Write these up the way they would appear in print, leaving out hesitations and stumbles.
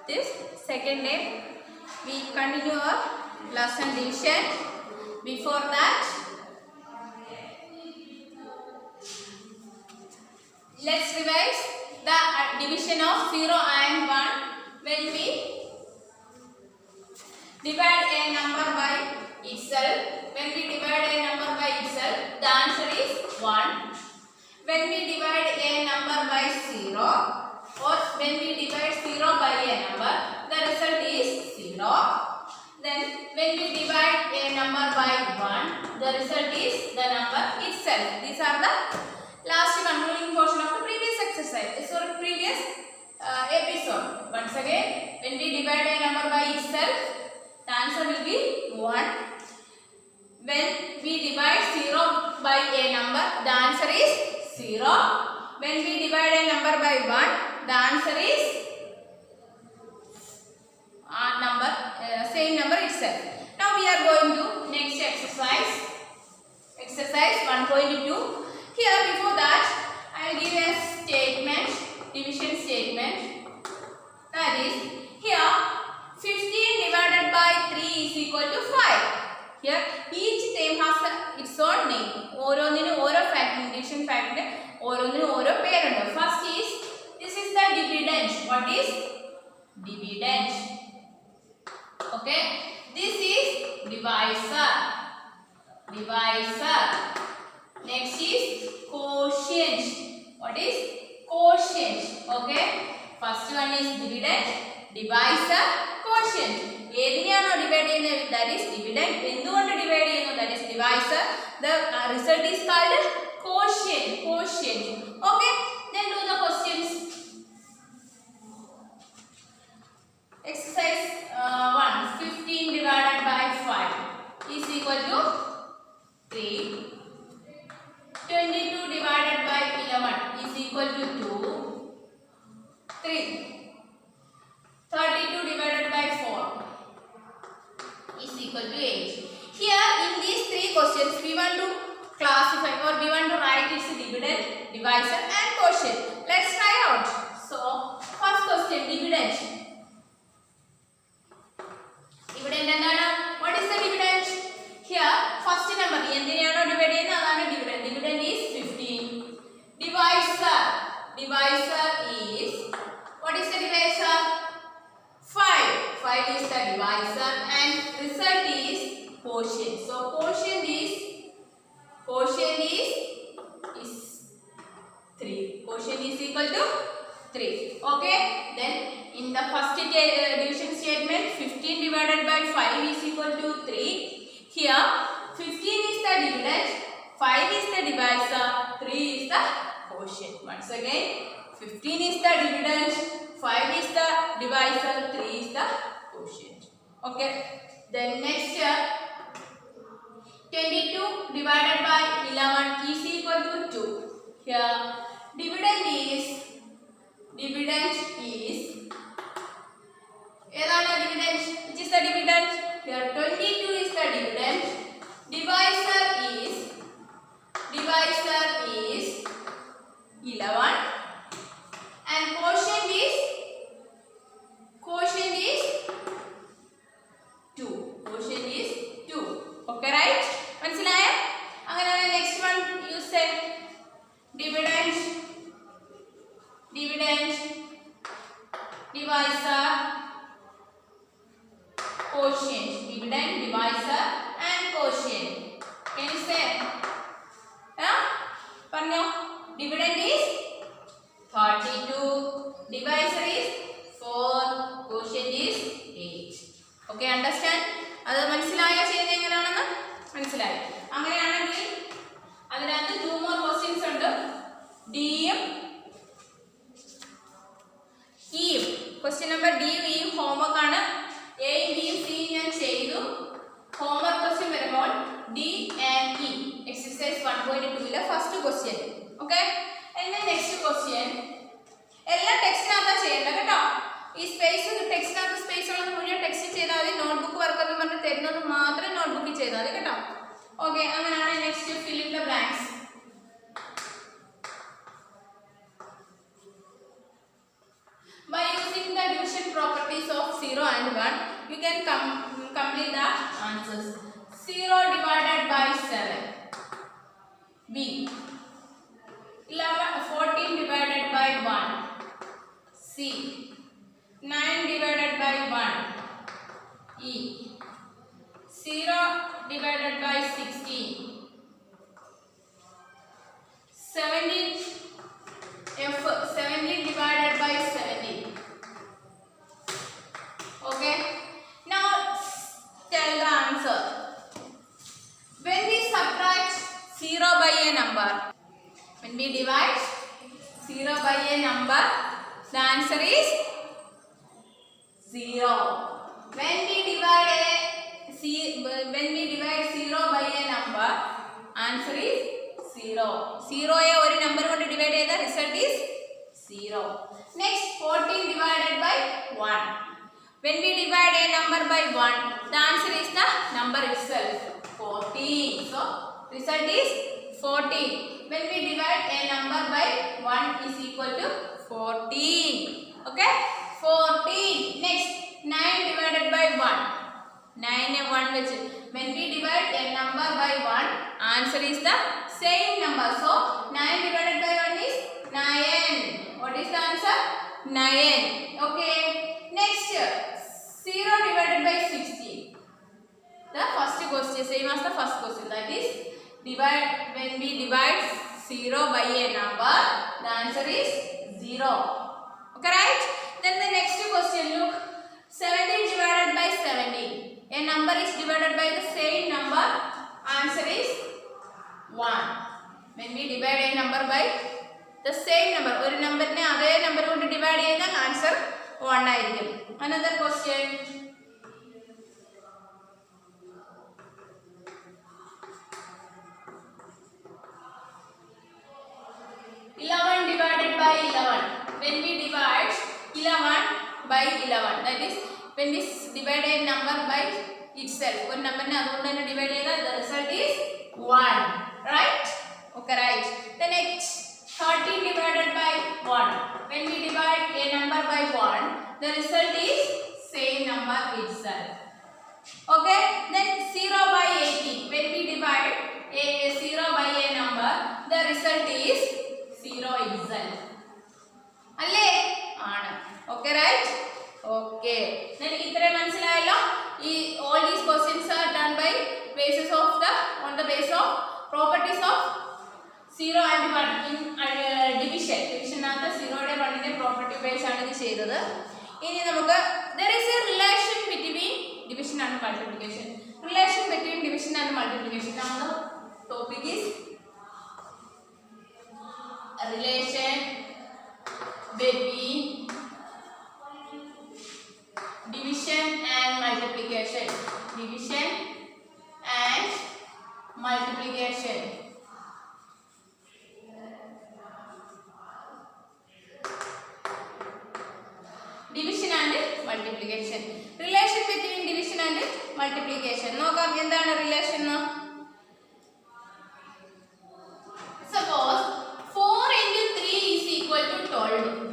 this second day we continue our lesson division. Before that, let's revise the division of 0 and 1. When we divide a number by itself, the answer is 1. When we divide a number by 0, or when we divide 0 by a number, the result is 0. Then when we divide a number by 1, the result is the number itself. These are the last concluding portion of the previous exercise, previous episode. Once again, when we divide a number by itself, the answer will be 1. When we divide 0 by a number, the answer is 0. When we divide a number by 1, the answer is same number itself. Now we are going to next exercise. Exercise 1.2. Here before that, I will give a statement, division statement. That is, here 15 divided by 3 is equal to 5. Here each term has its own name. Division fact, first is, this is the dividend. What is dividend? Okay. This is divisor. Next is quotient. What is quotient? Okay. First one is dividend, divisor, quotient. That is dividend. That is divisor. The result is called quotient. Okay. Then do the questions. Exercise 1. 15 divided by 5 is equal to 3. 22 divided by 11 is equal to 2. 3. 32 divided by 4 is equal to 8. Here in these three questions we want to classify, or we want to write its dividend, divisor and quotient. Let's try out. So first question, dividend. What is the dividend? Here first number dividend is 15. Divisor is, what is the divisor? 5 is the divisor and result is quotient. So quotient is 3. Quotient is equal to 3. Okay. Then in the first division statement, 15 divided by 5 is equal to 3. Here 15 is the dividend, 5 is the divisor, 3 is the quotient. Once again, 15 is the dividend, 5 is the divisor, 3 is the quotient. Okay. Then next, 22 divided by 11 is equal to 2. Here dividend is which is the dividend? Here 22 is the dividend. Divisor is 11 and quotient is 2. Quotient is 2. Okay, right? Mansilaya? Angana next one you say dividend, divisor, quotient. Dividend, divisor and quotient. Can you say? Dividend is 32, divisor is 4, quotient is 8. Okay, understand? That മനസ്സിലായോ ചെയ്യുന്നത് എങ്ങനെയാണെന്ന് മനസ്സിലായി. അങ്ങനെയാണെങ്കിൽ അതിനകത്ത് 2 more questions ഉണ്ട്. ഡിയും ഇയും. Question number ഡിയും ഇയും homework ആണ്. എയും ബിയും സിയും ഞാൻ ചെയ്തു. ഹോംവർക്ക് ക്വസ്റ്റ്യൻ വരുമ്പോൾ D and E. Exercise 1.2 first question. Okay. എന്നാൽ നെക്സ്റ്റ് ക്വസ്റ്റ്യൻ എല്ലാം ടെക്സ്റ്റിനകത്താ ചെയ്യേണ്ടത് കേട്ടോ. ഈ സ്പേസ് ടെക്സ്റ്റിനകത്ത് സ്പേസ് ഉള്ളത് മുഴുവൻ ടെക്സ്റ്റ് ചെയ്താൽ മതി. നോട്ട്ബുക്ക് വർക്ക് എന്ന് പറഞ്ഞ് തരുന്നത് മാത്രം നോട്ട്ബുക്കിൽ ചെയ്താൽ മതി കേട്ടോ. ഓക്കെ. അങ്ങനെയാണ് next fill in the blanks. By using the division properties C. 9 divided by 1. E. 0 divided by 16. 17. F. 17 divided by 17. Okay. Now tell the answer. When we subtract 0 by a number, when we divide 0 by a number, the answer is 0. When we divide 0 by a number, answer is 0. 0 a one number കൊണ്ട് divide ചെയ്ത result is 0. Next, 14 divided by 1. When we divide a number by 1, the answer is the number itself, 14. So result is 14. When we divide a number by 1 is equal to 14. Okay, 14. Next, 9 divided by 1. 9 and 1 which when we divide a number by 1, answer is the same number. So 9 divided by 1 is 9. What is the answer? 9. Okay. Next, 0 divided by 16. The first question, same as the first question, that is when we divide 0 by a number, the answer is 0. Okay, right? Then the next question, look, 17 divided by 17. A number is divided by the same number, answer is 1. When we divide a number by the same number, one number ne adhe number kondu divide cheyna answer 1 ആയിരിക്കും. Another question. 11 divided by 11. When we divide 11 by 11, that is when we divide a number by itself, one number ne adondu thane divide cheyda, the result is 1. Right? Okay, right. The next, 13 divided by 1. When we divide a number by 1, the result is same number itself. Okay, then 0 by 18. When we divide a 0 by a number, the result is 0 itself. Alle aanu. Okay, right? Okay. Then itre manasilayallo. All these questions are done by basis of on the basis of properties of 0 and 1 in division. Division nathu 0 ode 1 inde property base aanu idu cheythathu. Ini namukku there is a relation between division and multiplication. Relation between division and multiplication. Now the topic is relation between division and multiplication. Division and multiplication. Division and multiplication. Relation between division and multiplication. Nokam endana relation no? Suppose 4 into 3 is equal to 12.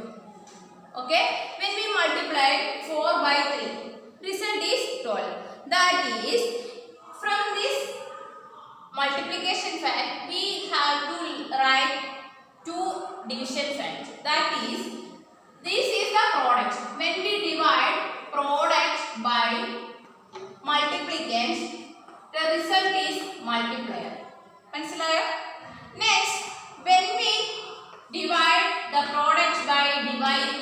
Okay, when we multiply 4 by 3, result is 12. That is, from this multiplication fact, we have to write two division facts. That is, this is the product. When we divide product by multiplicand, the result is multiplier. Manasilayo? Next, when we divide the product by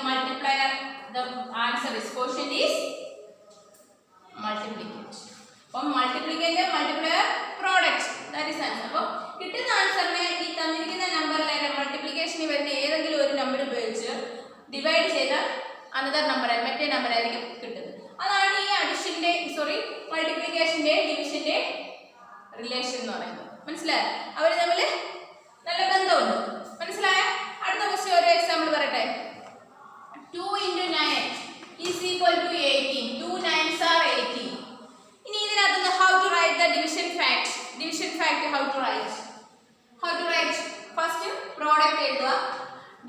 multiplier, the answer is quotient is multiplicand. So multiplicand and multiplier product, that is answer. So kittunna answer ne ee thannirukkuna number like multiplication varuna edengilum oru number upayogichu divide cheyda another number mette number aayirikkum kittunnathu. Adana ee addition de multiplication de division de relation nu parayunnu. Manasilayo? Avaru thammilu nalla bandham undu. Manasilayo? Adutha question oru example parayate. 2 into 9 is equal to 18. 2 9s are 18. Ini idinathu how to write the division fact. Division fact how to write? How to write? First product eduva,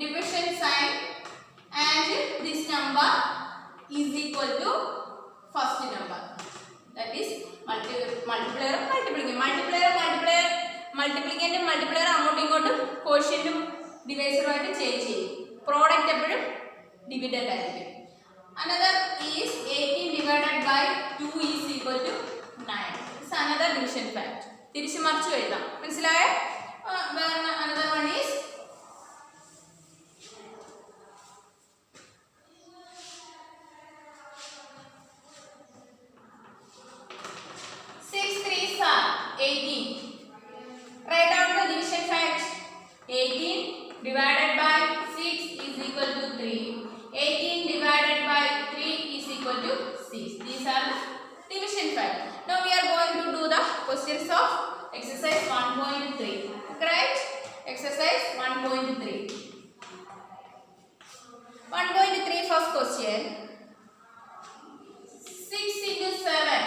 division sign, and this number is equal to first number. That is multiplier multiplicand. Multiplicand multiplier അങ്ങോട്ടും ഇങ്ങോട്ടും quotient divisor ആയിട്ട് change ചെയ്യും. Product എപ്പോഴും dividend ആയിരിക്കും. Another is 18 divided by 2 is equal to 9. It's another division fact. തിരിച്ചു മറിച്ചു എഴുതാം. മനസ്സിലായോ? Another one is 6 3s are 18. Write down the division fact. 18 divided by 6 is equal to 3. 18 divided by 3 is equal to 6. These are the division fact. Now we are going to do the questions of exercise 1.3. Right? Exercise 1.3. 1.3 first question. 6 into 7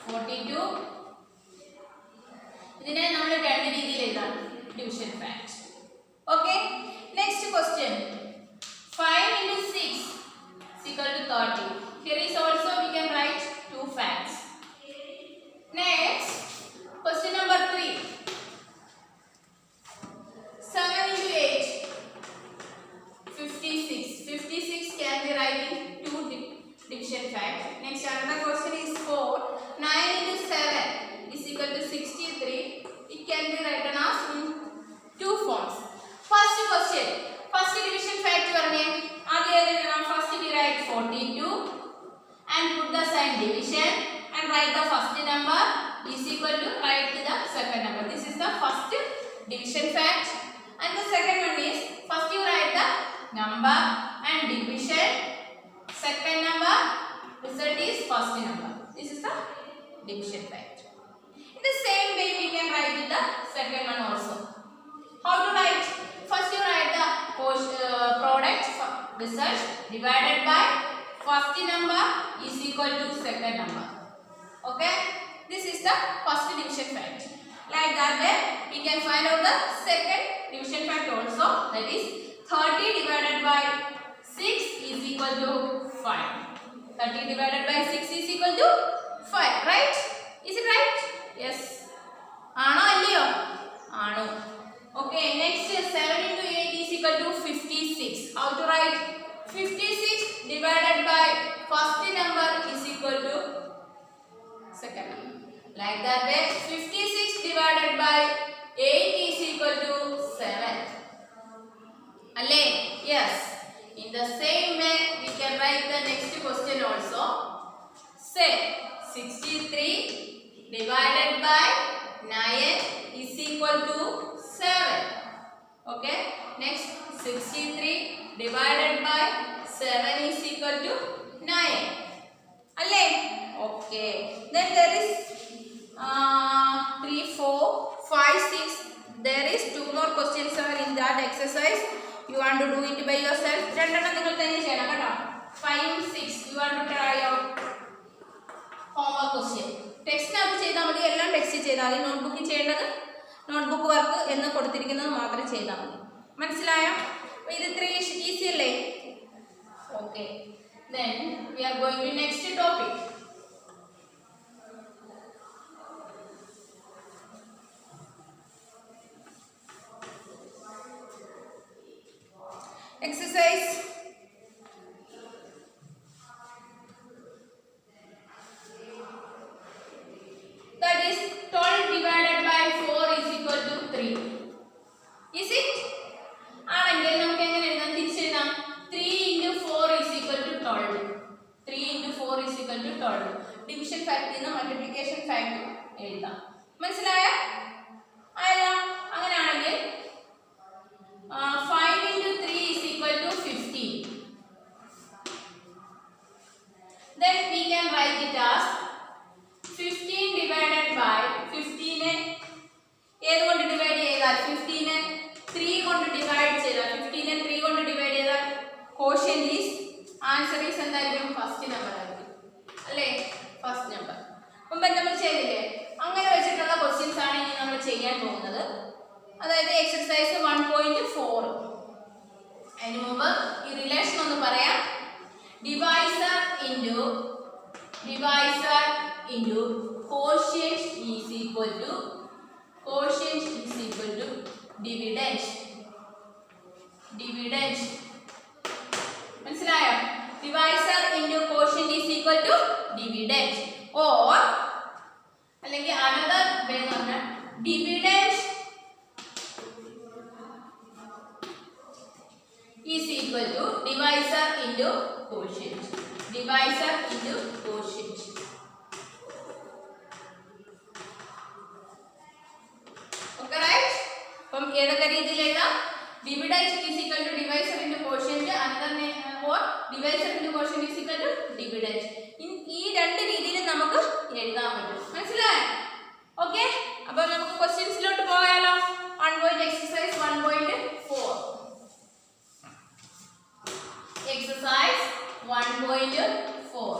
42. ഇതിനെ നമ്മൾ രണ്ട് രീതിയിൽ എഴുതാം. Division fact. Okay. Next question. 5 into 6 is equal to 30. Here is also we can write two facts. Next, question number 3. 7 into 8, 56. 56 can be written two division facts. Next, another question is 4. 9 into 7 is equal to 63. It can be written as in two forms. First question, first division fact first we write 42 and put the sign division and write the first number is equal to write the second number. This is the first division fact. And the second one is first you write the number and division, second number, result is first number. This is the division fact. In the same way we can write the second one also. How to write? First you write the product result divided by first number is equal to second number. Okay? This is the first division fact. Like that way we can find out the second division fact also. That is 30 divided by 6 is equal to 5. 30 divided by 6 is equal to 5. Right? Is it right? Yes. Ano alliyo? Ano. Okay, next 7 into 8 is equal to 56. How to write? 56 divided by first number is equal to second number. Like that way, 56 divided by 8 is equal to 7. Alle? Yes. In the same way, we can write the next question also. Say, 63 divided by 9 is equal to 7. Okay. Next 63 divided by 7 is equal to 9. Alle? Okay. Then there is 3, 4, 5, 6. There is two more questions are in that exercise. You want to do it by yourself. 5 and 6. You want to try out homework question. Text naathu cheytha madi, ellam text cheythaal notebook cheyendadu notebook work ennu koduttirikkunnathu maathram cheytha madi. Manasilayo? Idu 3 easy alle? Okay. Then we are going to next topic. Exercise 12 divided by 4 is equal to 3. Is it? ആണെങ്കിൽ നമുക്ക് എങ്ങനെ എഴുതാം? തിരിച്ചെഴുതാം. 3 into 4 is equal to 12. 3 into 4 is equal to 12. Division fact നിന്ന് multiplication fact എഴുതാം. മനസ്സിലായോ? ആയല്ലോ. അങ്ങനെയാണെങ്കിൽ 5 into 3 is equal to 15. Then we can write it as 15 divided by 15 ഏത് കൊണ്ട് ഡിവൈഡ് ചെയ്താൽ 15 3 കൊണ്ട് ഡിവൈഡ് ചെയ്താൽ 15 3 കൊണ്ട് ഡിവൈഡ് ചെയ്താൽ quotient is answer is എന്തായിരിക്കും? ഫസ്റ്റ് നമ്പർ ആയിരിക്കും അല്ലേ? First number. മുമ്പ് നമ്മൾ ചെയ്തില്ലേ? അങ്ങനെ വെച്ചിട്ടുള്ള ക്വസ്റ്റ്യൻസ് ആണ് ഇനി നമ്മൾ ചെയ്യാൻ പോകുന്നത്. അതായത് എക്സർസൈസ് 1.4. അതിന് മുമ്പ് ഈ റിലേഷൻ ഒന്ന് പറയാം. Divisor into quotient is equal to dividend. മനസ്സിലായോ? Divisor into quotient is equal to dividend or അല്ലെങ്കിൽ അനദർ വേ എന്ന് പറഞ്ഞാൽ dividend is equal to divisor into quotient. Divisor into quotient. Okay, right? From ഏതൊക്കെ രീതിയിൽ എഴുതാം? Dividend is equal to divisor into quotient. Another name or divisor into quotient is equal to dividend. ഈ രണ്ട് രീതിയിൽ നമുക്ക് എഴുതാൻ പറ്റും. മനസ്സിലായോ? Okay? അപ്പോൾ നമുക്ക് ക്വസ്റ്റ്യൻസിലോട്ട് പോയാലോ? 1 exercise 1.4. Exercise 1.4.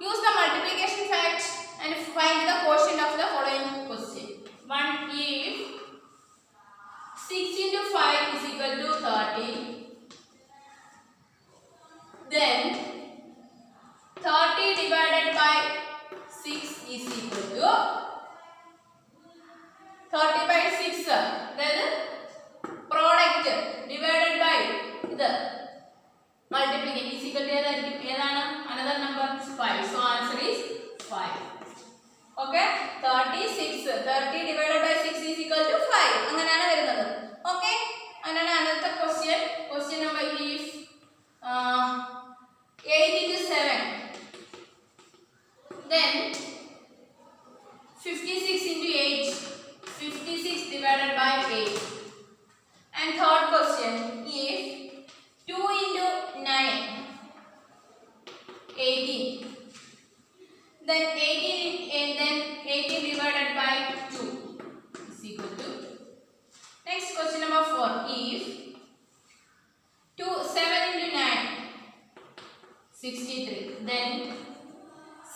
Use the multiplication fact and find the quotient of the following question. 1. If 6 into 5 is equal to 30, then 30 divided by 6 is equal to 30 by 6, that is product divided by the multiplication is equal to another number 5. So answer is 5. Okay, 30 divided by 6 is equal to 5. അങ്ങനെയാണ് വരുന്നത്. Okay, അങ്ങനെയാണ് അടുത്ത question number if 8 into 7, then 56 into 8, 56 divided by 8. And third question, if 2 into 9, 18, then 18 divided by 2 is equal to. Next question number 4, if 7 into 9, 63, then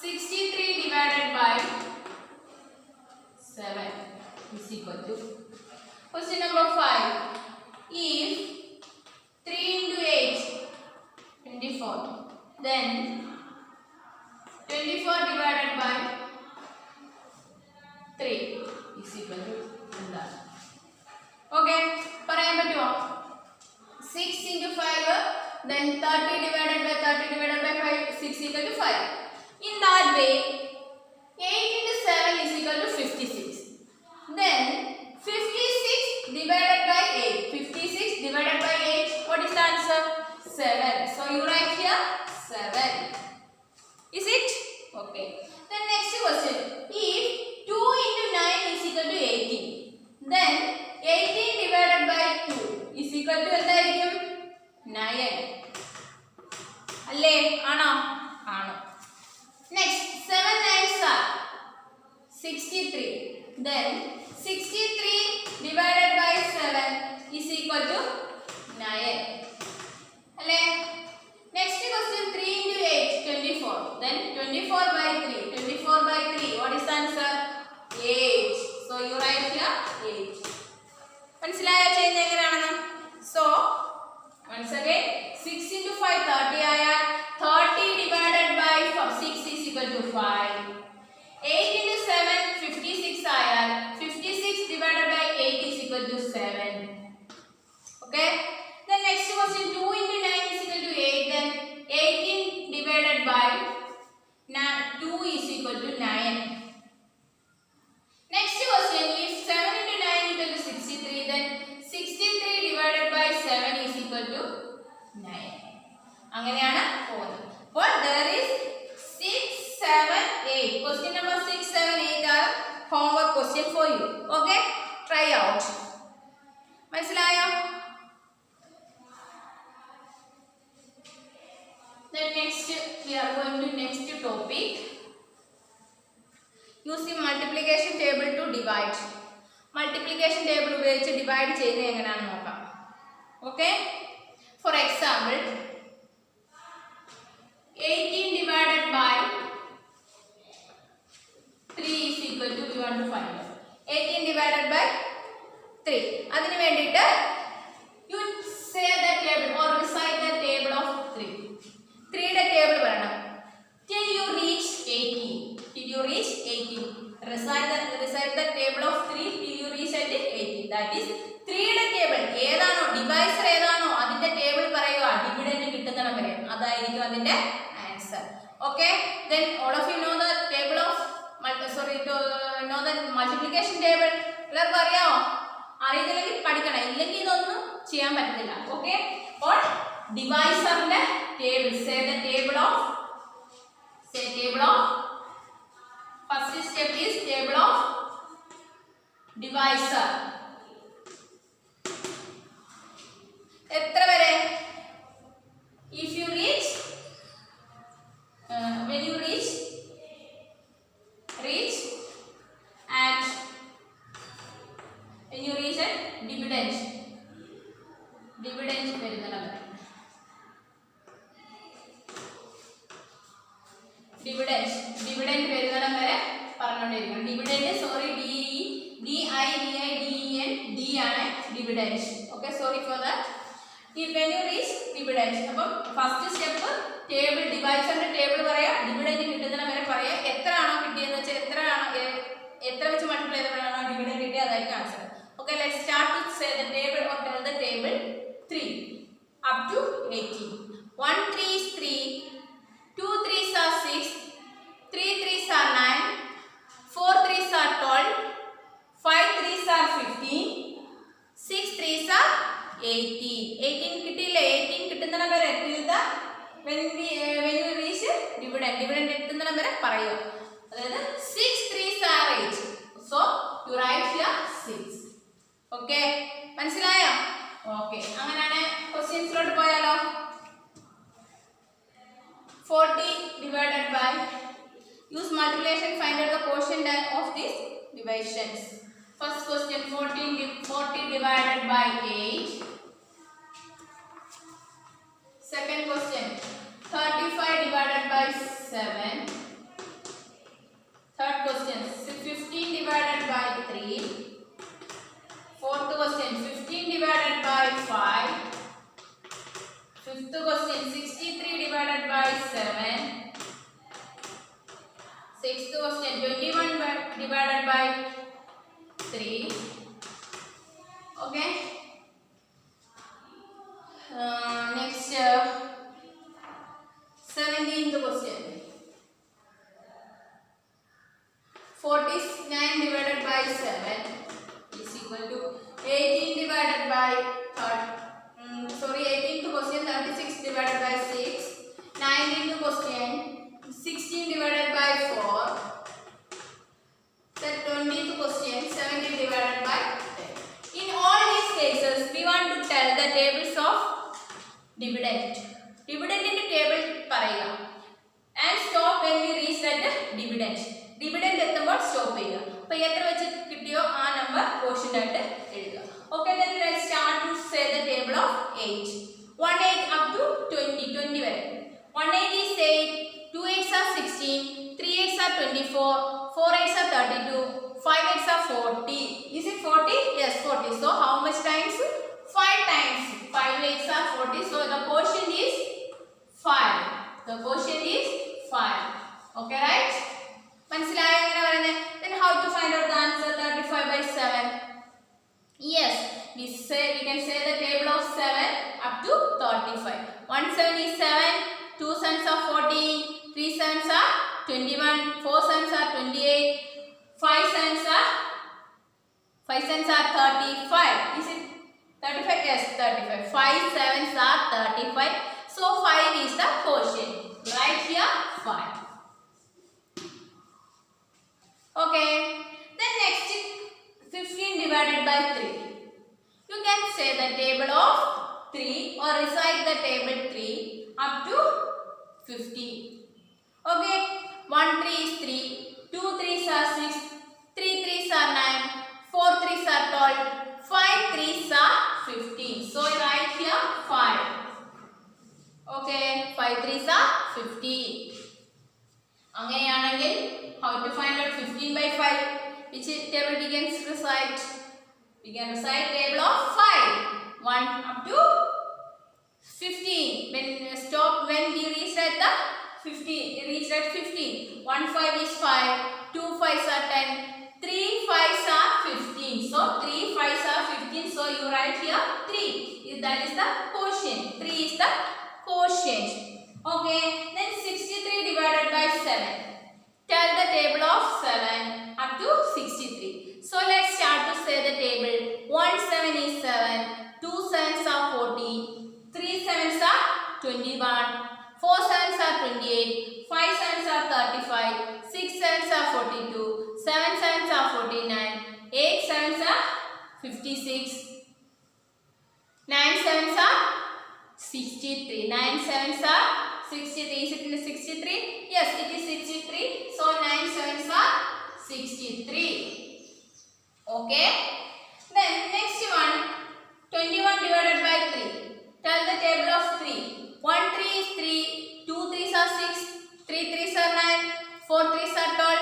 63 divided by 7 is equal to. Question number 5, if 3 into 8, 24, then 24 divided by 3 is equal to that. Okay, പറയാൻ പറ്റുമോ? 6 into 5, then 30 divided by 5, 6 equal to 5. In that way, 8 into 7 is equal to 56. Then 56 divided by 8. 56 divided by 8. What is the answer? 7. So you write here 7. Is it? Okay. Then next question. If 2 into 9 is equal to 18, then 18 divided by 2 is equal to എന്തായിരിക്കും? 9. അല്ലേ? ആണോ? ആണോ. Next, 7 nines are 63. Then 63 divided by 7 is equal to 9. Alle? Next question, 3 into 8, 24. Then 24 by 3. 24 by 3. What is the answer? 8. So you write here 8. മനസ്സിലായോ ചെയ്യുന്നത് എങ്ങനെയാണെന്ന്? So once again, 6 into 5 30 ആയാൽ 30 divided by 6 is equal to 5. 8 into 7 56 ആയാൽ 56 divided by 8 is equal to 7. Okay. Then next question, 2 into 9 is equal to 8. Then 18 divided by 2 is equal to 9. Next question, if 7 into 9 is equal to 63, then 63 divided by 7 is equal to 9. അങ്ങനെയാണ് പോകുന്നത്. അപ്പോൾ there is 6, 7, 8. Question number 6, 7, 8 are homework question for you. Okay? Try out. മനസ്സിലായോ? Then next we are going to next topic. Using multiplication table to divide. Multiplication table ഉപയോഗിച്ച് divide ചെയ്യുന്നത് എങ്ങനെയാണെന്ന് നോക്കാം. Okay? For example, 18 divided by 3 is equal to, we want to find out. 18 divided by 3. അതിനു വേണ്ടിയിട്ട് you say the table or recite the table of 3. 3 യുടെ table പറയണം. Till you reach 18. Till you reach 18. Recite the table of 3 till you reach quotient 18. That is 3 യുടെ table ഏതാണോ divisor ഏതാണോ അതിന്റെ table പറയുക dividend കിട്ടുന്നിടം വരെ അതായിരിക്കും അതിന്റെ answer. Okay, then all of you know the table of know the multiplication table. എല്ലാവർക്കും അറിയാമോ? അറിയത്തില്ലെങ്കിൽ പഠിക്കണം, ഇല്ലെങ്കിൽ ഇതൊന്നും ചെയ്യാൻ പറ്റത്തില്ല. Okay, അപ്പോൾ ഡിവൈസറിന്റെ table say the table of first step is table of divisor. എത്ര വരെ? If you reach when you reach at dividend വരുന്നതാണ്. ഡിവിഡൻഡ് വരുന്നിടം വരെ പറഞ്ഞുകൊണ്ടിരിക്കണം. ഡിവിഡൻഡ് D ആണ് dividend. Okay, sorry for that. when you reach dividend, അപ്പം first step table ഡിവൈസറിന്റെ table പറയാ, dividend കിട്ടുന്നിടം വരെ പറയാ. എത്രയാണോ കിട്ടിയെന്ന് വെച്ചാൽ എത്ര വെച്ച് മൾട്ടിപ്ലൈ ചെയ്തപ്പോഴാണോ ഡിവിഡൻഡ് കിട്ടിയത് അതായിരിക്കും answer. Okay, let's start to say the table or tell the table 3 up to 18. 1 3 is 3, 2 3s are 6, 3 3s are 9, 4 3s are 12, 5 3s are 15, 6 3s are 18. 18 കിട്ടിയില്ല. 18 കിട്ടുന്നിടം വരെ when you reach dividend എത്തുന്നിടം വരെ പറയുക. അതായത് 6 3s are 8. So you write here 6. Okay, മനസ്സിലായോ? Okay, അങ്ങനെയാണ് ക്വസ്റ്റ്യൻസിലോട്ട് പോയാലോ. 40 divided by, use multiplication, find out the quotient of these divisions. First question, 40 divided by 8. Second question, 35 divided by 7. Third question, 15 divided by 3. Fourth question, 15 divided by 5. Fifth question, 63 divided by 7. Sixth question, 21 divided by 3. Okay. Next, 17th question. 49 divided by 7 is equal to 18 divided by 18th question, 36 divided by 6. 19th question, 16 divided by 4. The 20th question, 17 divided by 10. In all these cases, we want to tell the tables of dividend. Dividend in the table parayuka and stop when we reach that dividend. Dividend എത്തുമ്പോൾ stop ചെയ്യുക. അപ്പോൾ എത്ര വെച്ച് കിട്ടിയോ ആ number quotient ആയിട്ട് എഴുതുക. Okay, then let's start to say the table of 8. 1 8 up to 20 വരെ. 1 8 is 8, 2 8s are 16, 3 8s are 24, 4 8s are 32, 5 8s are 40. Is it 40? Yes, 40. So how much times? 5 times. 5 8s are 40. So the quotient is 5. The quotient is 5. Okay, right? മനസ്സിലായോ എങ്ങനെ പറയുന്നത്? Then how to find out the answer? 35 by 7. Yes, we can say the table of 7 up to 35. 1 7 is 7, 2 7s are 14, 3 7s are 21, 4 7s are 28, 5 7s are 35. Is it 35? Yes, 35. 5 7s are 35. So 5 is the quotient. Right here 5. Okay. Then next, 15 divided by 3. You can say the table of 3 or recite the table 3 up to 15. Okay. 1 3 is 3, 2 3s are 6, 3 3s are 9, 4 3s are 12, 5 3s are 15. So write here 5. Okay. 5 3s are 15. അങ്ങനെയാണെങ്കിൽ how to find out 15 by 5? Which table we can recite? We can recite table of 5. 1 up to 15. When we reach at the 15. Reach at 15. 1 5 is 5. 2 5s are 10. 3 5s are 15. So 3 quotient. Okay, then 63 divided by 7. Tell the table of 7 up to 63. So let's start to say the table. 1 7 is 7, 2 7s are 40, 3 7s are 21, 4 7s are 28, 5 7s are 35, 6 7s are 42, 7 7s are 49, 8 7s are 56, 9 7s are 63. 9 7s are 63. Is it 63? Yes, it is 63. So 9 7s are 63. Okay. Then next one, 21 divided by 3. Tell the table of 3. 1 3 is 3, 2 3s are 6, 3 3s are 9, 4 3s are 12,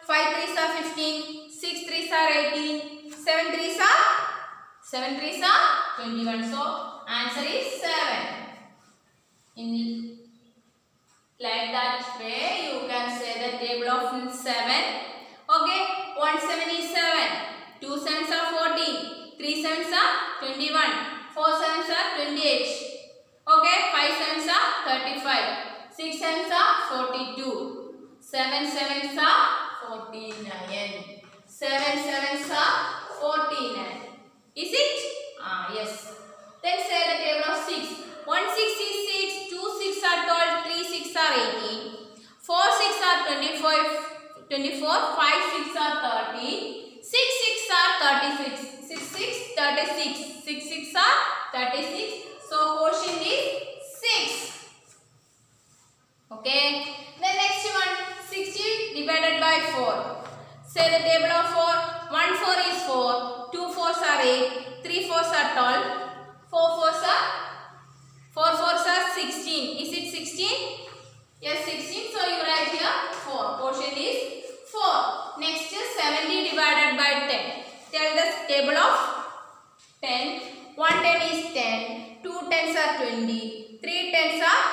5 3s are 15, 6 3s are 18, 7 3s are 21. So answer is 7. In like that way you can say the table of 7. Okay, 1 7 is 7, 2 7s are 14, 3 7s are 21, 4 7s are 28. Okay, 5 7s are 35, 6 7s are 42, 7 7s are 49. 7 7s are 49. Is it? Yes. Then say the table of 6. 1 6 is 6, 2 6 are 12, 3 6 are 18, 4 6 are 24, 5 6 are 30, 6 6 are 36, 6 6 36, 6 6 are 36. So quotient is 6. Okay. The next one, 60 divided by 4. Say the table of 4. 1 4 is 4, 2 4s are 8, 3 4s are 12, 4 4s are 16. Is it 16? Yes, 16. So you write here 4. Quotient is 4. Next is 70 divided by 10. Tell the table of 10. 1 10 is 10, 2 10s are 20, 3 10s are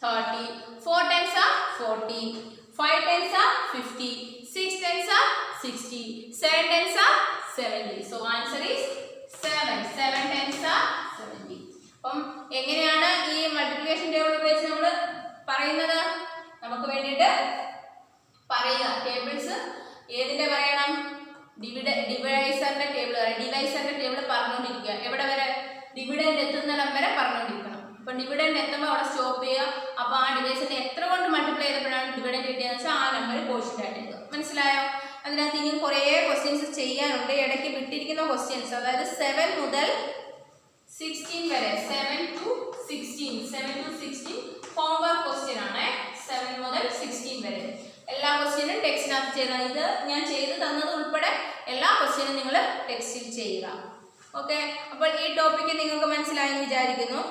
30, 4 10s are 40, 5 10s are 50, 6 10s are 60, 7 10s are 70. So answer is 7. 7 10s are 70. അപ്പം എങ്ങനെയാണ് ഈ multiplication table ഉപയോഗിച്ച് നമ്മൾ പറയുന്നത്? നമുക്ക് വേണ്ടിയിട്ട് പറയുക tables ഏതിന്റെ പറയണം? ഡിവൈസറിന്റെ ടേബിൾ പറഞ്ഞുകൊണ്ടിരിക്കുക. എവിടെ വരെ? ഡിവിഡൻഡ് എത്തുന്നിടം വരെ പറഞ്ഞുകൊണ്ടിരിക്കണം. അപ്പം ഡിവിഡൻഡ് എത്തുമ്പോൾ അവിടെ സ്റ്റോപ്പ് ചെയ്യുക. അപ്പോൾ ആ ഡിവൈസിനെ എത്ര കൊണ്ട് മൾട്ടിപ്ലൈ ചെയ്തപ്പോഴാണ് ഡിവിഡൻഡ് കിട്ടിയതെന്ന് വെച്ചാൽ ആ നമ്പർ കോഷ്യന്റ് ആയിട്ട് എഴുതുക. മനസ്സിലായോ? അതിനകത്ത് ഇനി കുറേ ക്വസ്റ്റ്യൻസ് ചെയ്യാനുണ്ട്. ഇടയ്ക്ക് വിട്ടിരിക്കുന്ന ക്വസ്റ്റ്യൻസ്, അതായത് 7 മുതൽ 16 വരെ, 7 to 16 ഹോംവർക്ക് ക്വസ്റ്റ്യൻ ആണ്. 7 മുതൽ 16 വരെ എല്ലാ ക്വസ്റ്റ്യനും ടെക്സ്റ്റിനകത്ത് ചെയ്താൽ, ഇത് ഞാൻ ചെയ്ത് തന്നത് ഉൾപ്പെടെ എല്ലാ ക്വസ്റ്റ്യനും നിങ്ങൾ ടെക്സ്റ്റിൽ ചെയ്യുക. ഓക്കെ, അപ്പോൾ ഈ ടോപ്പിക്ക് നിങ്ങൾക്ക് മനസ്സിലായെന്ന് വിചാരിക്കുന്നു.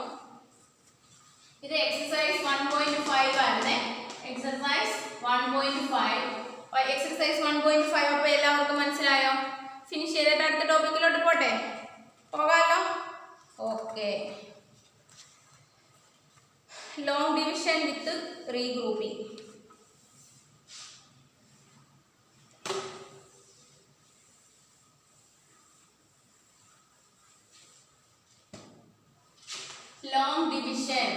ഇത് എക്സസൈസ് 1.5 ആണ്. എക്സസൈസ് 1.5. എക്സസൈസ് 1.5 അപ്പോൾ എല്ലാവർക്കും മനസ്സിലായോ? ഫിനിഷ് ചെയ്തിട്ട് അടുത്ത ടോപ്പിക്കിലോട്ട് പോകാമല്ലോ. Okay, long division with regrouping. Long division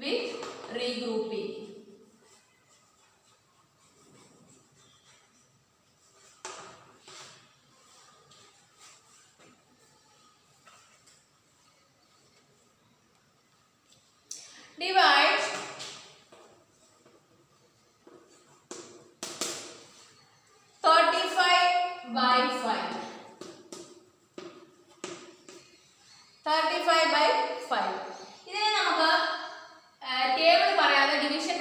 with regrouping. Divide 35 by 5. 35 by 5. ഇതിനെ നമുക്ക് ടേബിൾ പറയാതെ division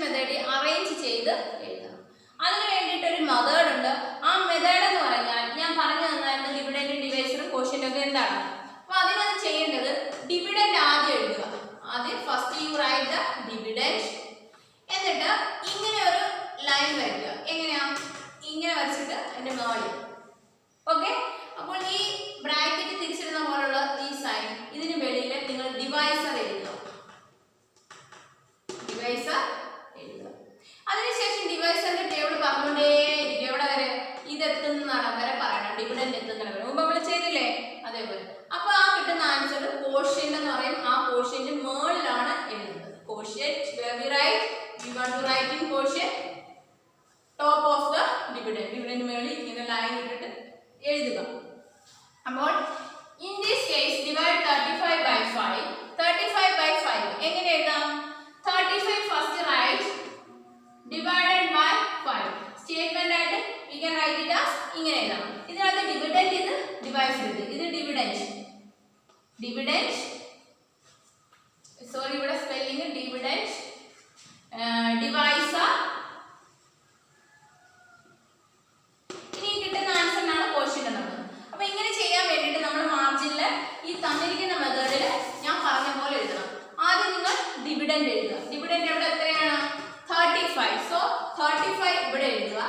quotient. Where we write? We want to write in quotient top of the dividend. Dividend മേളിൽ ഇങ്ങനെ ലൈൻ ഇട്ടിട്ട് എഴുതുക. അപ്പോൾ in this case divide 35 by 5. 35 by 5 എങ്ങനെ എഴുതാം? 35 first write divided by 5. Statement ആയിട്ട് we can write it as ഇങ്ങനെ എഴുതാം. ഇതിനകത്ത് ഡിവിഡൻഡ് ഇത് ഡിവൈസ് ചെയ്ത് ഇത് ഡിവിഡൻഡ് സോറി ഇവിടെ സ്പെല്ലിംഗ് ഡിവിഡൻഡ് ഡിവൈസർ. ഇനി കിട്ടുന്ന ആൻസറിനാണ് ക്വസ്റ്റ്യൻ എന്നുള്ളത്. അപ്പൊ ഇങ്ങനെ ചെയ്യാൻ വേണ്ടിയിട്ട് നമ്മൾ മാർജിനിൽ ഈ തന്നിരിക്കുന്ന മെത്തേഡിൽ ഞാൻ പറഞ്ഞ പോലെ എഴുതണം. ആദ്യം നിങ്ങൾ ഡിവിഡൻഡ് എഴുതുക. ഡിവിഡൻഡ് എവിടെ എത്രയാണ്? 35. സോ 35 ഇവിടെ എഴുതുക.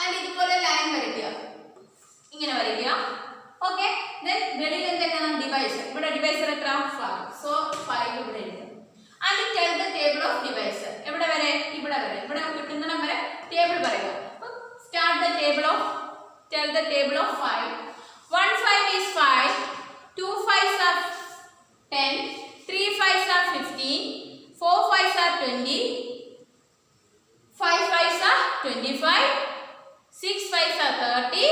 ആൻഡ് ഇതുപോലെ ലൈൻ വരയ്ക്കുക, ഇങ്ങനെ വരയ്ക്കുക. ഓക്കെ, ദെൻ വെളിയിൽ എന്തൊക്കെയാണ്? ഡിവൈസർ. ഇവിടെ ഡിവൈസർ എത്ര? 5. സോ 5 ഇവിടെ എഴുതുക. And tell the table of divisor. എവിടെ വരെ? ഇവിടെ വരെ. ഇവിടെ കിട്ടുന്ന വരെ ടേബിൾ പറയുക. Start the table of tell the table of 5. 1 5 is 5, 2 5s are 10, 3 5s are 15, 4 5s are 20, 5 5s are 25, 6 5s are 30,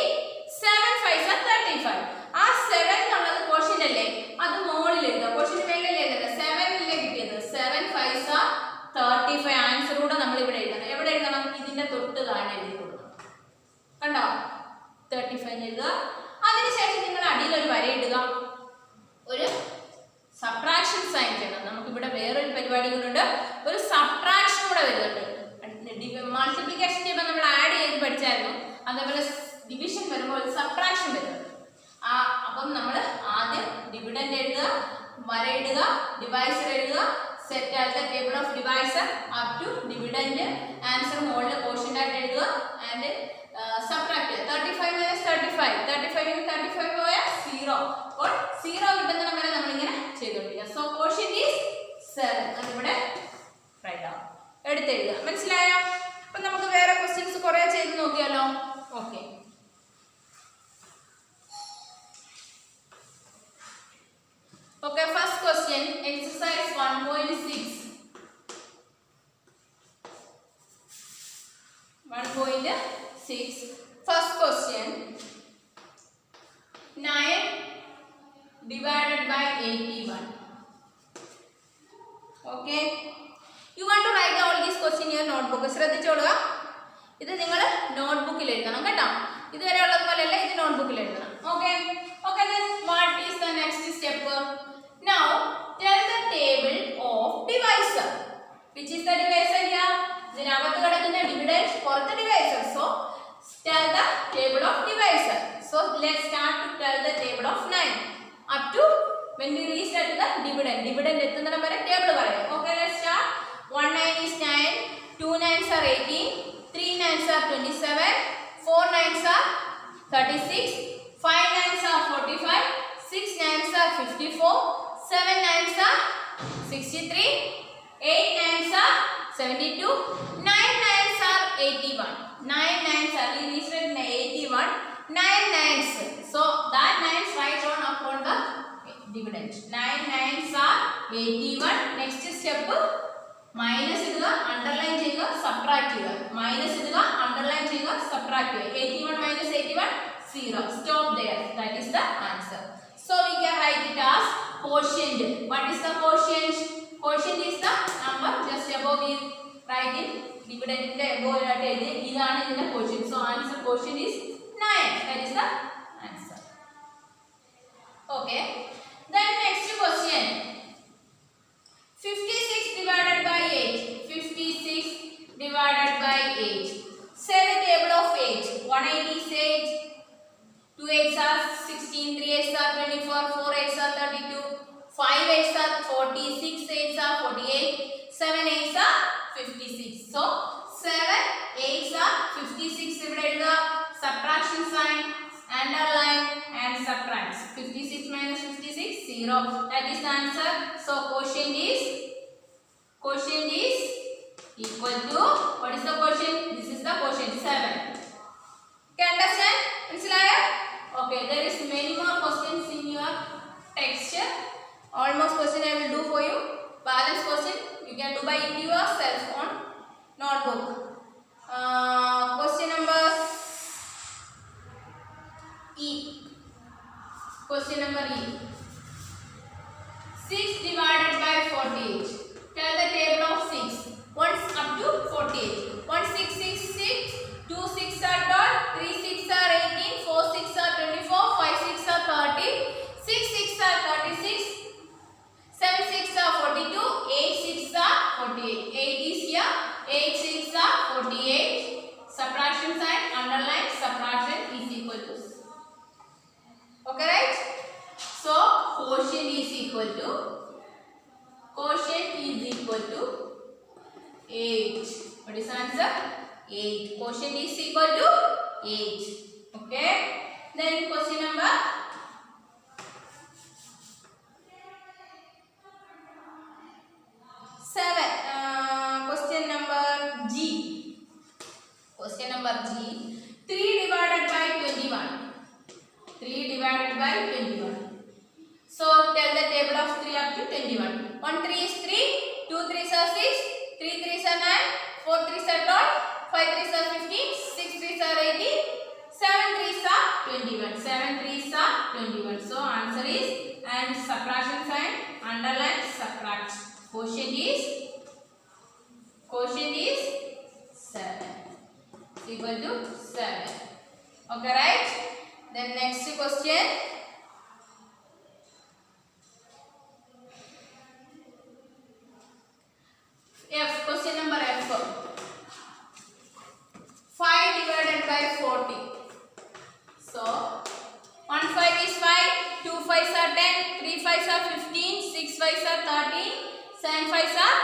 7 5s are 35. ആ 7 എന്നുള്ളത് ക്വസ്റ്റ്യൻ അല്ലേ, അത് മോളിൽ എഴുതുക. ക്വസ്റ്റ്യൻ മേലല്ലേ എഴുതുക? 7 അല്ലേ കിട്ടിയത്? 7 5s are 35. ആൻസർ കൂടെ നമ്മൾ ഇവിടെ എഴുതണം. എവിടെ എഴുതണം? ഇതിന്റെ തൊട്ട് താഴെ എഴുതി കൊടുക്കണം. കണ്ടോ? 35 എഴുതുക. അതിനുശേഷം നിങ്ങൾ അടിയിൽ ഒരു വര ഇടുക, ഒരു സബ്ട്രാക്ഷൻ സൈൻ ചെയ്യണം. നമുക്ക് ഇവിടെ വേറൊരു പരിപാടി കൊണ്ടുണ്ട്, ഒരു സബ്ട്രാക്ഷൻ കൂടെ വരുന്നുണ്ട്. മൾട്ടിപ്ലിക്കേഷൻ ചെയ്യുമ്പോൾ നമ്മൾ ആഡ് ചെയ്ത് പഠിച്ചായിരുന്നു, അതേപോലെ ഡിവിഷൻ വരുമ്പോൾ സബ്ട്രാക്ഷൻ വരുന്നുണ്ട്. അപ്പം നമ്മൾ ആദ്യം ഡിവിഡൻഡ് എഴുതുക, വര ഇടുക, ഡിവൈസർ എഴുതുക, set at the table of divisor up to dividend, answer മുകളിൽ ക്വസ്റ്റ്യൻ ആയിട്ട് എഴുതുക ആൻഡ് സബ്ട്രാക്ട്. 35 മൈനസ് 35, 35 35 പോയ 0. അപ്പോൾ 0 കിട്ടുന്ന വരെ നമ്മളിങ്ങനെ ചെയ്തുകൊണ്ടിരിക്കുക. So question is 7. അതിവിടെ റൈറ്റ് ഡൗൺ എടുത്തെഴുതുക. മനസ്സിലായോ? അപ്പൊ നമുക്ക് വേറെ ക്വസ്റ്റ്യൻസ് കുറെ ചെയ്ത് നോക്കിയാലോ? Okay, okay, first question, exercise 1.6. 1.6. First question, 9 divided by 81. Okay, you want to write all these questions in your notebook. ശ്രദ്ധിച്ചോളുക, ഇത് നിങ്ങൾ നോട്ട്ബുക്കിൽ എഴുതണം കേട്ടോ. ഇതുവരെ ഉള്ളത് പോലെയല്ല, ഇത് നോട്ട്ബുക്കിൽ എഴുതണം. Okay, okay, then what is the next step? Now tell the table of divisor. Which is the divisor here? ഇതിനകത്ത് കിടക്കുന്ന ഡിവിഡൻഡ്, പുറത്ത് divisor. So tell the table of divisor. So let's start to tell the table of 9 up to when we reach at the dividend. Dividend എത്തുന്നിടം വരെ table പറയാം. Okay, let's start. 1 9 is 9, 2 9s are 18, 3 9s are 27, 4 9s are 36, 5 9s are 45, 6 9s are 54, 7 9s are 63, 8 9s are 72, 9 9s are 81. 9 9s are reached at 81. 9 9s. So that 9s write on upon the dividend. 9 9s are 81. Next step, minus ഇടുക, underline ചെയ്യുക, subtract ചെയ്യുക. Minus ഇടുക, underline ചെയ്യുക, subtract ചെയ്യുക. 81 minus 81, 0. Stop there. That is the answer. So we can write it as quotient. What is the quotient? Quotient is the number just above we write in dividend in the above ആയിട്ട് എഴുതി. ഇതാണ് ഇതിന്റെ quotient. So answer quotient is 9. That is the answer. Okay. Then next question. 56 divided by 8. 56 divided by 8. Say the table of 8. 180 is 8. 2 8s are 16, 3 8s are 24, 4 8s are 32, 5 8s are 40, 6 8s are 48, 7 8s are 56. So 7 8s are 56. ഇവിടെ എഴുതുക, subtraction sign, underline and subtract. 56 minus 56, 0. That is the answer. So quotient is equal to, what is the quotient? This is the quotient, 7. Okay, understand? മനസ്സിലായോ? Okay, there is many more questions in your text. Almost question I will do for you. Balance question you can do by your cell phone notebook. Question number E. Question number E. 6 divided by 48. Tell the table of 6. 1 up to 48. 1 6 6 6. 2 6 are 12. 3 6 are 18. 4 6 are 24. 5 6 are 30. 6 6 are 36. 7 6 are 42. 8 6 are 48. 8 is here. 8 6 are 48. Subtraction sign, underline, subtraction is equal to. Okay, right? So quotient is equal to 8. What is the answer? 8. Quotient is equal to 8. Okay. Then question number 7. Question number G. Question number G. 3 divided by 21. 3 divided by 21. So tell the table of 3 up to 21. 1 3 is 3. 2 3s are 6. 3 3s are 9. 4 3s are 12. 5 3s are 15. 6 3s are 18. 7 3s are 21. 7 3s are 21. So answer is, and subtraction sign, underline, subtract. Quotient is 7. Equal to 7. Okay, right? Then next question. F. Question number F. 5 divided by 40. So 1 5 is 5. 2 5s are 10. 3 5s are 15. 6 5s are 30. 7 5s are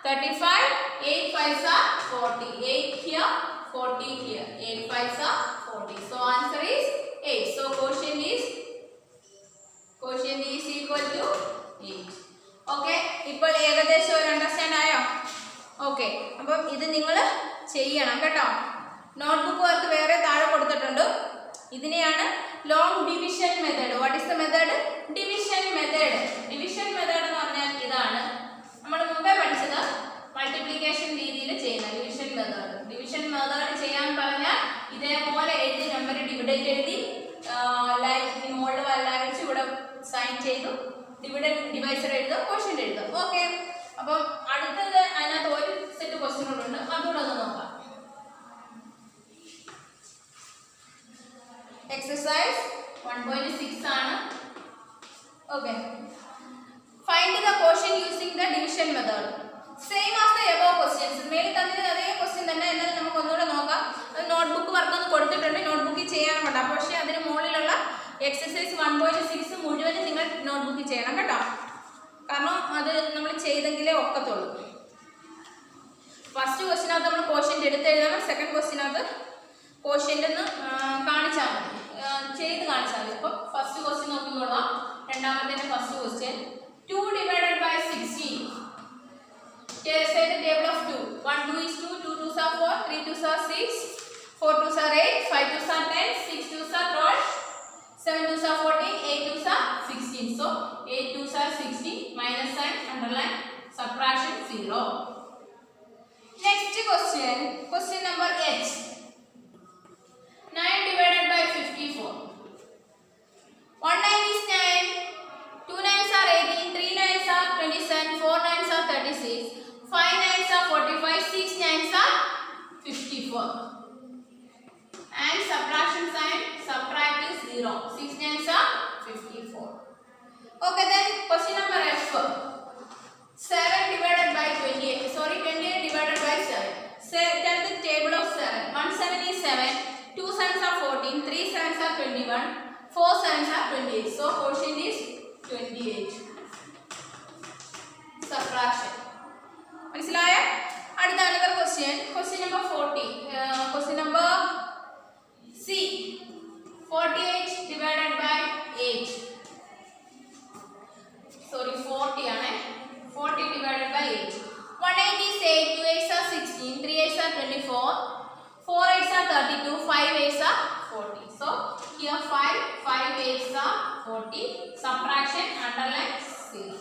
35. 8 5s are 40. 8 here, 40 here. 8 5s are 40. So answer is 8. So quotient is equal to 8. Okay. ഇപ്പോൾ ഏകദേശം ഒരു understand ആയോ? Okay. അപ്പം ഇത് നിങ്ങൾ ചെയ്യണം കേട്ടോ. Notebook work വേറെ താഴെ കൊടുത്തിട്ടുണ്ട്. ഇതിനെയാണ് long division method. What is the method? Division method. Division method എന്ന് പറഞ്ഞാൽ ഇതാണ്. നമ്മൾ മുമ്പേ പഠിച്ചത് മൾട്ടിപ്ലിക്കേഷൻ രീതിയിൽ ചെയ്യുന്ന ഡിവിഷൻ മെത്തേഡ്. ഡിവിഷൻ മെത്തേഡ് ചെയ്യാൻ പറഞ്ഞാൽ ഇതേപോലെ എഴുതി നമ്പർ ഡിവിഡൻഡ് എഴുതി ലൈൻ മോൾഡ് വല്ലാൻ വെച്ച് ഇവിടെ സൈൻ ചെയ്തു ഡിവിഡൻഡ് ഡിവൈസർ എഴുതും, ക്വസ്റ്റ്യൻ എഴുതും. ഓക്കെ. അപ്പം അടുത്തത് അതിനകത്ത് ഒരു സെറ്റ് ക്വസ്റ്റ്യനുകളുണ്ട്, അതുകൂടെ ഒന്ന് നോക്കാം. എക്സസൈസ് 1.6 ആണ്. Okay. Find the question using the division method. Same as the above questions. മേലിൽ തന്നിരുന്ന അതേ ക്വസ്റ്റ്യൻ തന്നെ, എന്നാൽ നമുക്ക് ഒന്നുകൂടെ നോക്കാം. അത് നോട്ട്ബുക്ക് വർക്ക് ഒന്ന് കൊടുത്തിട്ടുണ്ട്, നോട്ട്ബുക്കിൽ ചെയ്യാനുണ്ട്. പക്ഷേ അതിന് മുകളിലുള്ള എക്സസൈസ് 1.6 മുഴുവനും നിങ്ങൾ നോട്ട്ബുക്കിൽ ചെയ്യണം കേട്ടോ. കാരണം അത് നമ്മൾ ചെയ്തെങ്കിലേ ഒക്കത്തുള്ളൂ. ഫസ്റ്റ് ക്വസ്റ്റിനകത്ത് നമ്മൾ ക്വസ്റ്റ്യൻ എടുത്തെഴുതണം. സെക്കൻഡ് ക്വസ്റ്റിനകത്ത് ക്വസ്റ്റ്യൻ ഒന്ന് കാണിച്ചാൽ മതി, ചെയ്ത് കാണിച്ചാൽ മതി. അപ്പം ഫസ്റ്റ് ക്വസ്റ്റ്യൻ നോക്കിക്കൊള്ളാം. രണ്ടാമത്തെ first question 2 divided by 16. Say the table of 2. 1 2 is 2. 2 2s are 4. 3 2s are 6. 4 2s are 8. 5 2s are 10. 6 2s are 12. 7 2s are 14. 8 2s are 16. So 8 2s are 16. Minus sign, underline, subtraction 0. Next question. Question number H. 9 divided by 54. 1 9 is 9. 2 9s are 18. 3 9s are 27. 4 9s are 36. 5 9s are 45. 6 9s are 54. And subtraction sign, subtract is 0. 6 9s are 54. Okay, then question number F. 7 divided by 28. Sorry, 28 divided by 7. Say, tell the table of 7. 1 7 is 7. 2 7s are 14. 3 7s are 21. 4 7s are 28. So quotient is 28. Subtraction. മനസ്സിലായോ? അടുത്ത another question. Question number 40. Question number C. 48 divided by 8. Sorry, 40 ആണ്. 40 divided by 8. 1 8 is 8. 2 8s are 16. 3 8s are 24. 4 8s are 32. 5 8s are 40. So here 5 8s are 40. Subtraction, underline 0.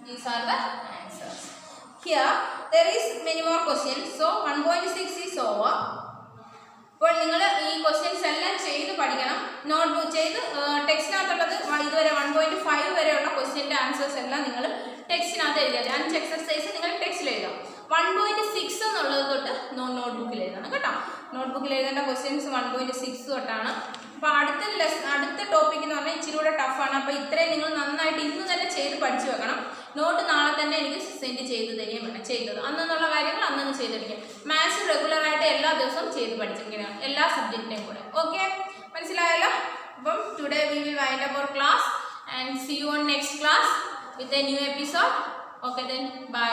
These are the answers. here there is many more questions, so 1.6 is over. അപ്പോൾ നിങ്ങൾ ഈ questions എല്ലാം ചെയ്ത് പഠിക്കണം. Notebook ചെയ്ത് ടെക്സ്റ്റിനകത്തുള്ളത് ഇതുവരെ 1.5 വരെയുള്ള ക്വസ്റ്റ്യൻ്റെ answers എല്ലാം നിങ്ങൾ ടെക്സ്റ്റിനകത്ത് എഴുതിയാൽ 5 എക്സസൈസ് നിങ്ങൾ ടെക്സ്റ്റിൽ എഴുതാം. 1.6 എന്നുള്ളത് തൊട്ട് നോട്ട്ബുക്കിൽ എഴുതണം കേട്ടോ. നോട്ട്ബുക്കിൽ എഴുതേണ്ട ക്വസ്റ്റ്യൻസ് 1.6 തൊട്ടാണ്. അപ്പോൾ അടുത്ത ടോപ്പിക് എന്ന് പറഞ്ഞാൽ ഇച്ചിരി കൂടെ ടഫാണ്. അപ്പോൾ ഇത്രയും നിങ്ങൾ നന്നായിട്ട് ഇന്ന് തന്നെ ചെയ്ത് പഠിച്ചു വെക്കണം. നോട്ട് നാളെ തന്നെ എനിക്ക് സെൻഡ് ചെയ്ത് തരികയും വേണം. ചെയ്തത് അന്നുള്ള കാര്യങ്ങൾ അന്നു ചെയ്തിരിക്കും. മാത്സ് റെഗുലറായിട്ട് എല്ലാ ദിവസവും ചെയ്ത് പഠിച്ചിരിക്കണം, എല്ലാ സബ്ജക്റ്റിനെയും കൂടെ. ഓക്കെ, മനസ്സിലായല്ലോ? അപ്പം today we will wind up our class and see you on next class with a new episode. Okay, then by.